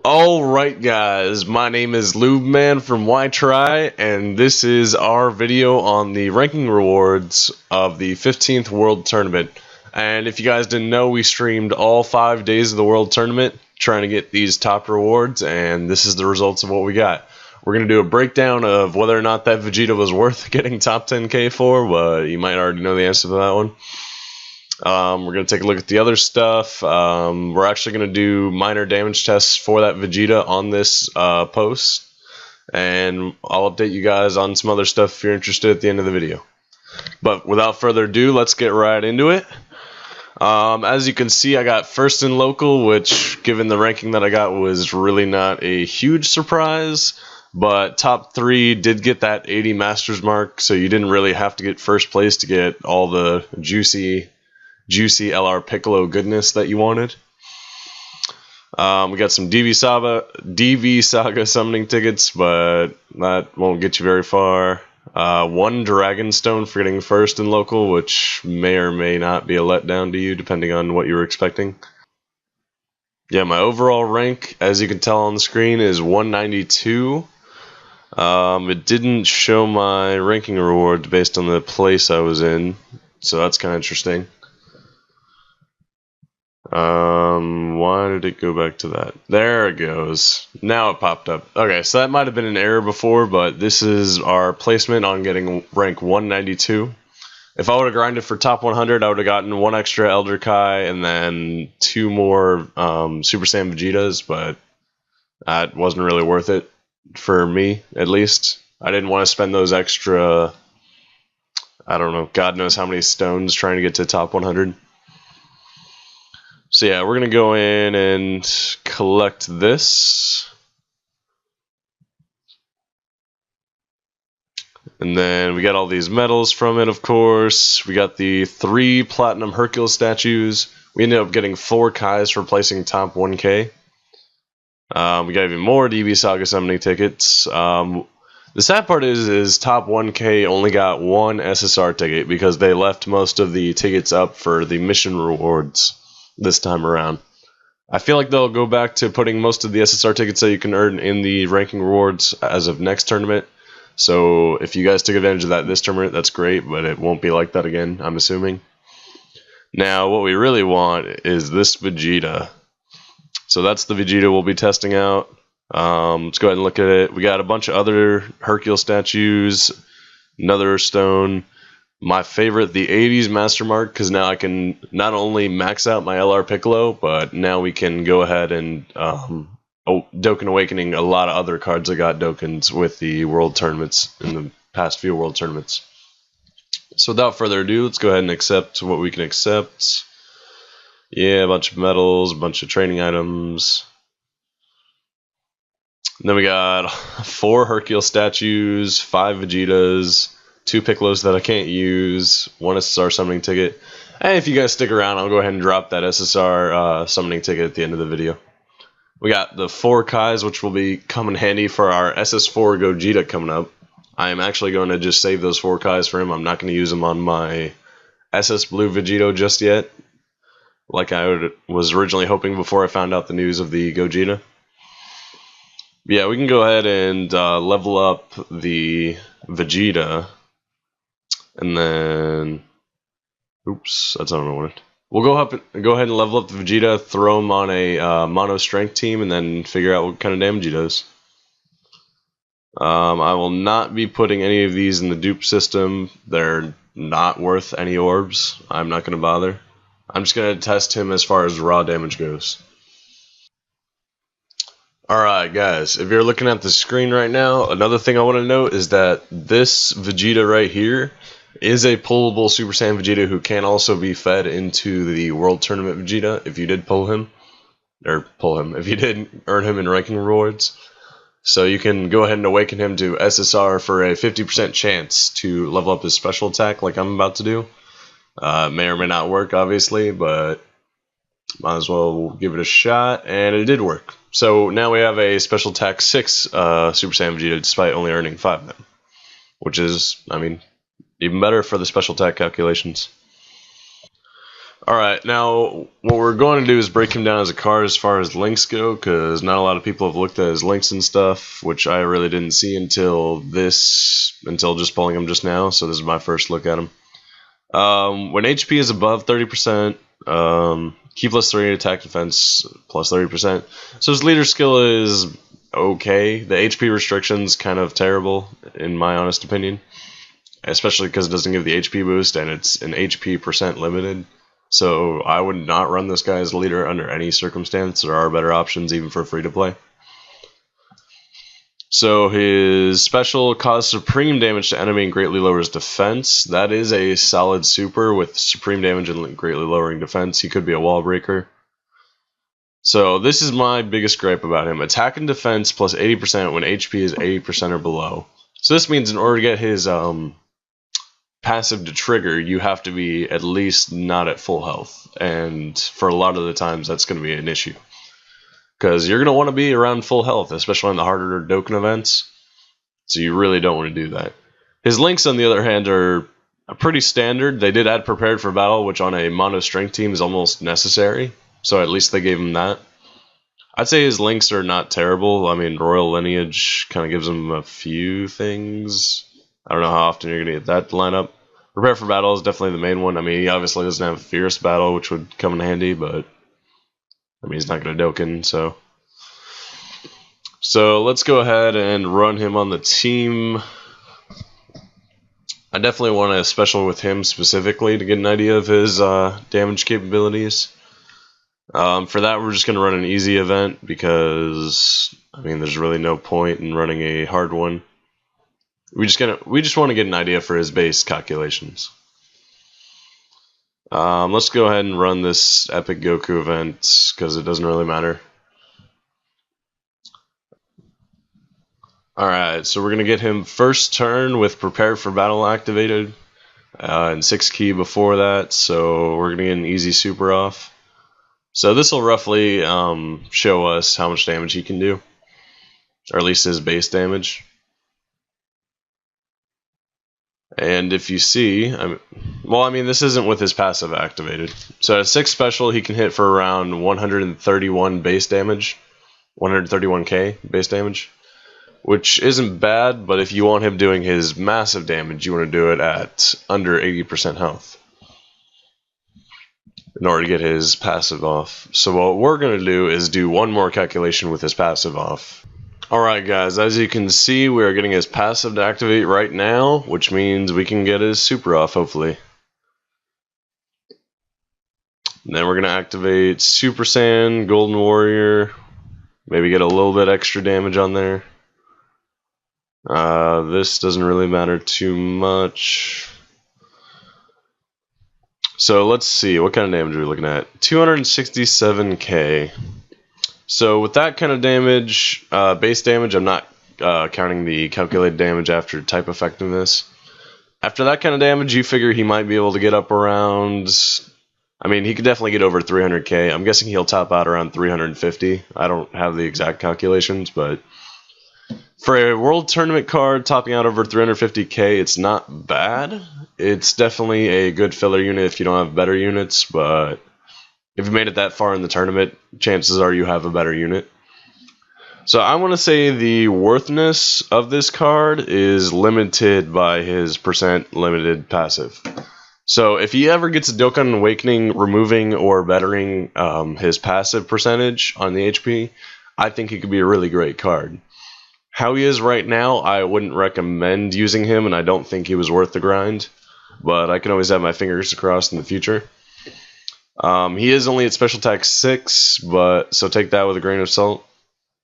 Alright guys, my name is LubeMan from YTry, and this is our video on the ranking rewards of the 15th World Tournament. And if you guys didn't know, we streamed all 5 days of the World Tournament trying to get these top rewards, and this is the results of what we got. We're going to do a breakdown of whether or not that Vegeta was worth getting top 10k for, but you might already know the answer to that one. We're going to take a look at the other stuff. We're actually going to do minor damage tests for that Vegeta on this post, and I'll update you guys on some other stuff if you're interested at the end of the video. But without further ado, let's get right into it. As you can see, I got first in local, which given the ranking that I got was really not a huge surprise, but top 3 did get that 80 Masters mark, so you didn't really have to get first place to get all the juicy LR Piccolo goodness that you wanted. We got some DV Saga summoning tickets, but that won't get you very far. 1 Dragon Stone for getting first in local, which may or may not be a letdown to you, depending on what you were expecting. Yeah, my overall rank, as you can tell on the screen, is 192. It didn't show my ranking rewards based on the place I was in, so that's kind of interesting. Why did it go back to that? There it goes. Now it popped up. Okay, so that might have been an error before, but this is our placement on getting rank 192. If I would have grinded for top 100, I would have gotten 1 extra Elder Kai and then 2 more Super Saiyan Vegetas, but that wasn't really worth it for me, at least. I didn't want to spend those extra, I don't know, God knows how many stones trying to get to top 100. So yeah, we're going to go in and collect this. And then we got all these medals from it, of course. We got the 3 Platinum Hercule statues. We ended up getting 4 Kais for placing top 1k. We got even more DB Saga summoning tickets. The sad part is top 1k only got 1 SSR ticket because they left most of the tickets up for the mission rewards this time around. I feel like they'll go back to putting most of the SSR tickets that you can earn in the ranking rewards as of next tournament. So if you guys took advantage of that this tournament, that's great, but it won't be like that again, I'm assuming. Now, what we really want is this Vegeta. So that's the Vegeta we'll be testing out. Let's go ahead and look at it. We got a bunch of other Hercule statues, another stone. My favorite, the 80s Master Mark, because now I can not only max out my LR Piccolo, but now we can go ahead and Dokkan Awakening a lot of other cards that got Dokkans with the World Tournaments in the past few World Tournaments. So without further ado, let's go ahead and accept what we can accept. Yeah, a bunch of medals, a bunch of training items. And then we got 4 Hercule statues, 5 Vegetas, 2 Piccolos that I can't use, 1 SSR summoning ticket. And if you guys stick around, I'll go ahead and drop that SSR summoning ticket at the end of the video. We got the 4 Kais, which will be coming handy for our SS4 Gogeta coming up. I am actually going to just save those 4 Kais for him. I'm not going to use them on my SS Blue Vegito just yet, like I was originally hoping before I found out the news of the Gogeta. Yeah, we can go ahead and level up the Vegeta. And then, oops, that's not what I wanted. We'll go ahead and level up the Vegeta, throw him on a mono strength team, and then figure out what kind of damage he does. I will not be putting any of these in the dupe system. They're not worth any orbs. I'm not going to bother. I'm just going to test him as far as raw damage goes. Alright guys, if you're looking at the screen right now, another thing I want to note is that this Vegeta right here is a pullable Super Saiyan Vegeta who can also be fed into the World Tournament Vegeta if you did if you did earn him in ranking rewards. So you can go ahead and awaken him to SSR for a 50% chance to level up his special attack like I'm about to do. May or may not work, obviously, but might as well give it a shot, and it did work. So now we have a special attack 6 Super Saiyan Vegeta despite only earning 5 of them, which is, I mean, even better for the special attack calculations. Alright, now what we're going to do is break him down as a card as far as links go, because not a lot of people have looked at his links and stuff, which I really didn't see until just pulling him just now, so this is my first look at him. When HP is above 30%, key plus 3, attack defense plus 30%. So his leader skill is okay. The HP restriction's kind of terrible, in my honest opinion. Especially because it doesn't give the HP boost, and it's an HP percent limited. So I would not run this guy as a leader under any circumstance. There are better options even for free to play. So his special causes supreme damage to enemy and greatly lowers defense. That is a solid super with supreme damage and greatly lowering defense. He could be a wall breaker. So this is my biggest gripe about him. Attack and defense plus 80% when HP is 80% or below. So this means in order to get his passive to trigger, you have to be at least not at full health, and for a lot of the times that's going to be an issue because you're going to want to be around full health, especially in the harder dokkan events, so you really don't want to do that. His links on the other hand are pretty standard. They did add prepared for battle, which on a mono strength team is almost necessary, so at least they gave him that. I'd say his links are not terrible. I mean, royal lineage kind of gives him a few things. I don't know how often you're going to get that to line up. Prepare for battle is definitely the main one. I mean, he obviously doesn't have fierce battle, which would come in handy, but I mean, he's not going to dokkan, so. So let's go ahead and run him on the team. I definitely want a special with him specifically to get an idea of his damage capabilities. For that, we're just going to run an easy event because, I mean, there's really no point in running a hard one. We just want to get an idea for his base calculations. Let's go ahead and run this Epic Goku event because it doesn't really matter. Alright, so we're going to get him first turn with Prepare for Battle activated and 6 key before that, so we're going to get an easy super off. So this will roughly show us how much damage he can do, or at least his base damage. And if you see, I mean, this isn't with his passive activated. So at 6 special, he can hit for around 131 base damage, 131k base damage, which isn't bad, but if you want him doing his massive damage, you want to do it at under 80% health in order to get his passive off. So what we're going to do is do one more calculation with his passive off. Alright guys, as you can see, we are getting his passive to activate right now, which means we can get his super off, hopefully. And then we're going to activate Super Saiyan, Golden Warrior, maybe get a little bit extra damage on there. This doesn't really matter too much. So let's see, what kind of damage are we looking at? 267k. So with that kind of damage, base damage, I'm not counting the calculated damage after type effectiveness. After that kind of damage, you figure he might be able to get up around, I mean, he could definitely get over 300k. I'm guessing he'll top out around 350. I don't have the exact calculations, but for a World Tournament card topping out over 350k, it's not bad. It's definitely a good filler unit if you don't have better units, but if you made it that far in the tournament, chances are you have a better unit. So I want to say the worthness of this card is limited by his percent limited passive. So if he ever gets a Dokkan Awakening removing or bettering his passive percentage on the HP, I think he could be a really great card. How he is right now, I wouldn't recommend using him, and I don't think he was worth the grind. But I can always have my fingers crossed in the future. He is only at Special Attack 6, but so take that with a grain of salt.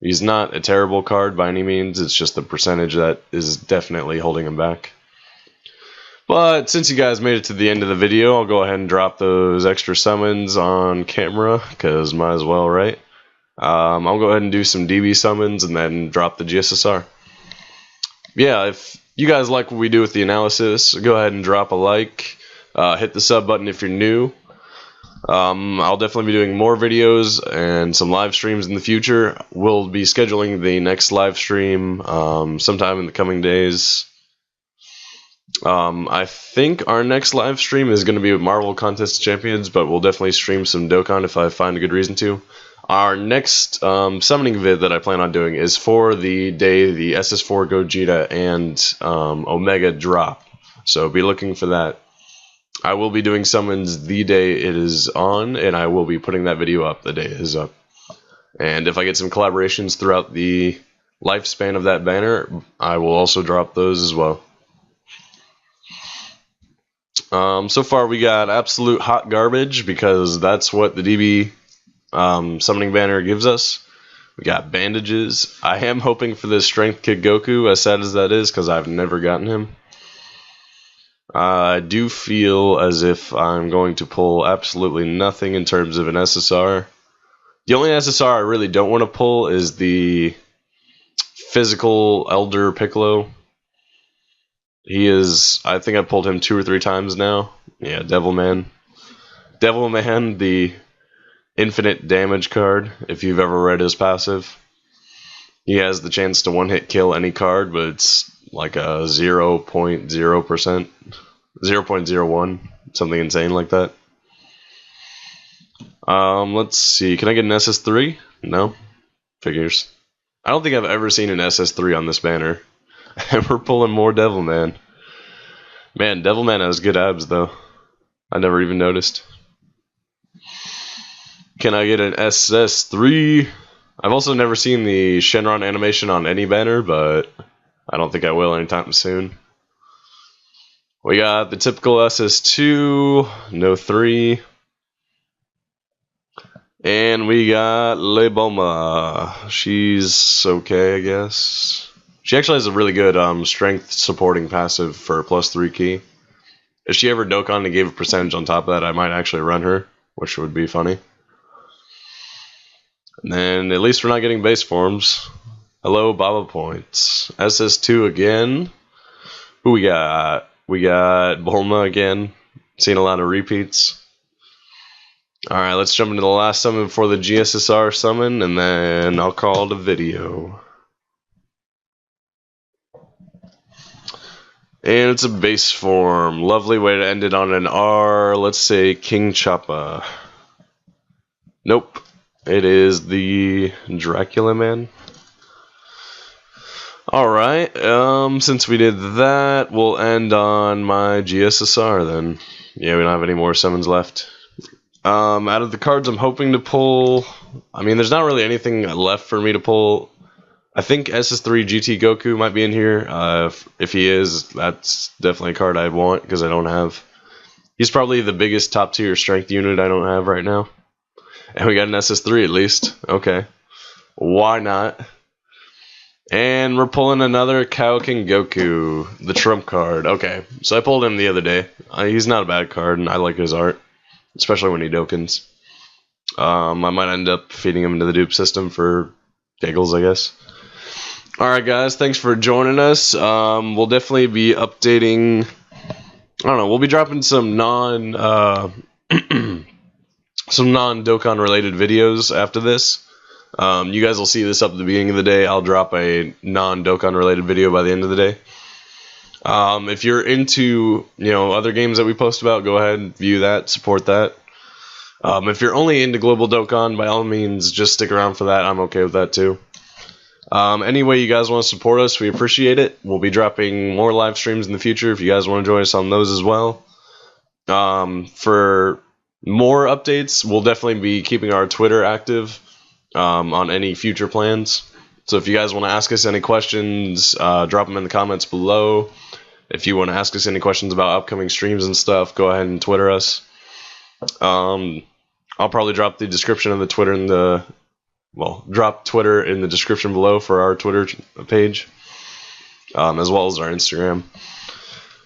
He's not a terrible card by any means, it's just the percentage that is definitely holding him back. But since you guys made it to the end of the video, I'll go ahead and drop those extra summons on camera, because might as well, right? I'll go ahead and do some DB summons and then drop the GSSR. Yeah, if you guys like what we do with the analysis, go ahead and drop a like, hit the sub button if you're new. I'll definitely be doing more videos and some live streams in the future. We'll be scheduling the next live stream sometime in the coming days. I think our next live stream is going to be with Marvel Contest Champions, but we'll definitely stream some Dokkan if I find a good reason to. Our next summoning vid that I plan on doing is for the day the SS4 Gogeta and Omega drop, so be looking for that. I will be doing summons the day it is on, and I will be putting that video up the day it is up. And if I get some collaborations throughout the lifespan of that banner, I will also drop those as well. So far we got absolute hot garbage because that's what the DB summoning banner gives us. We got bandages. I am hoping for this Strength Kid Goku, as sad as that is, because I've never gotten him. I do feel as if I'm going to pull absolutely nothing in terms of an SSR. The only SSR I really don't want to pull is the physical Elder Piccolo. He is, I think I pulled him 2 or 3 times now. Yeah, Devilman. Devilman, the infinite damage card, if you've ever read his passive. He has the chance to one-hit kill any card, but it's like a 0.0%, 0.01, something insane like that. Let's see, can I get an SS3? No? Figures. I don't think I've ever seen an SS3 on this banner. And we're pulling more Devilman. Man, Devilman has good abs, though. I never even noticed. Can I get an SS3? I've also never seen the Shenron animation on any banner, but I don't think I will anytime soon. We got the typical SS2, no 3. And we got Leboma. She's okay, I guess. She actually has a really good strength supporting passive for +3 key. If she ever Dokkan and gave a percentage on top of that, I might actually run her, which would be funny. And then at least we're not getting base forms. Hello, Baba points. SS2 again. Who we got? We got Bulma again. Seen a lot of repeats. Alright, let's jump into the last summon before the GSSR summon, and then I'll call it a video. And it's a base form. Lovely way to end it on an R. Let's say King Choppa. Nope. It is the Dracula Man. Alright, since we did that, we'll end on my GSSR then. Yeah, we don't have any more summons left. Out of the cards I'm hoping to pull, I mean, there's not really anything left for me to pull. I think SS3 GT Goku might be in here. If he is, that's definitely a card I want because I don't have. He's probably the biggest top tier strength unit I don't have right now. And we got an SS3 at least. Okay. Why not? And we're pulling another Kaioken Goku, the trump card. Okay, so I pulled him the other day. He's not a bad card, and I like his art, especially when he Dokkans. I might end up feeding him into the dupe system for giggles, I guess. Alright guys, thanks for joining us. We'll definitely be updating, I don't know, we'll be dropping some non-Dokkan related videos after this. You guys will see this up at the beginning of the day. I'll drop a non-Dokkan related video by the end of the day. If you're into, other games that we post about, go ahead and view that, support that. If you're only into Global Dokkan, by all means, just stick around for that. I'm okay with that too. Any way you guys want to support us, we appreciate it. We'll be dropping more live streams in the future if you guys want to join us on those as well. For more updates, we'll definitely be keeping our Twitter active on any future plans. So if you guys want to ask us any questions, drop them in the comments below. If you want to ask us any questions about upcoming streams and stuff, go ahead and Twitter us. I'll probably drop the description of the Twitter in the... Well, drop Twitter in the description below for our Twitter page, as well as our Instagram.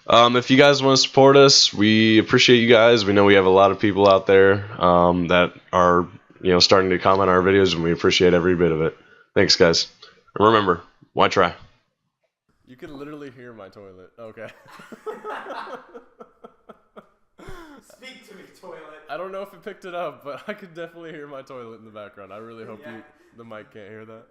If you guys want to support us, we appreciate you guys. We know we have a lot of people out there that are, starting to comment on our videos, and we appreciate every bit of it. Thanks, guys. And remember, why try? You can literally hear my toilet. Okay. Speak to me, toilet. I don't know if it picked it up, but I could definitely hear my toilet in the background. I really hope the mic can't hear that.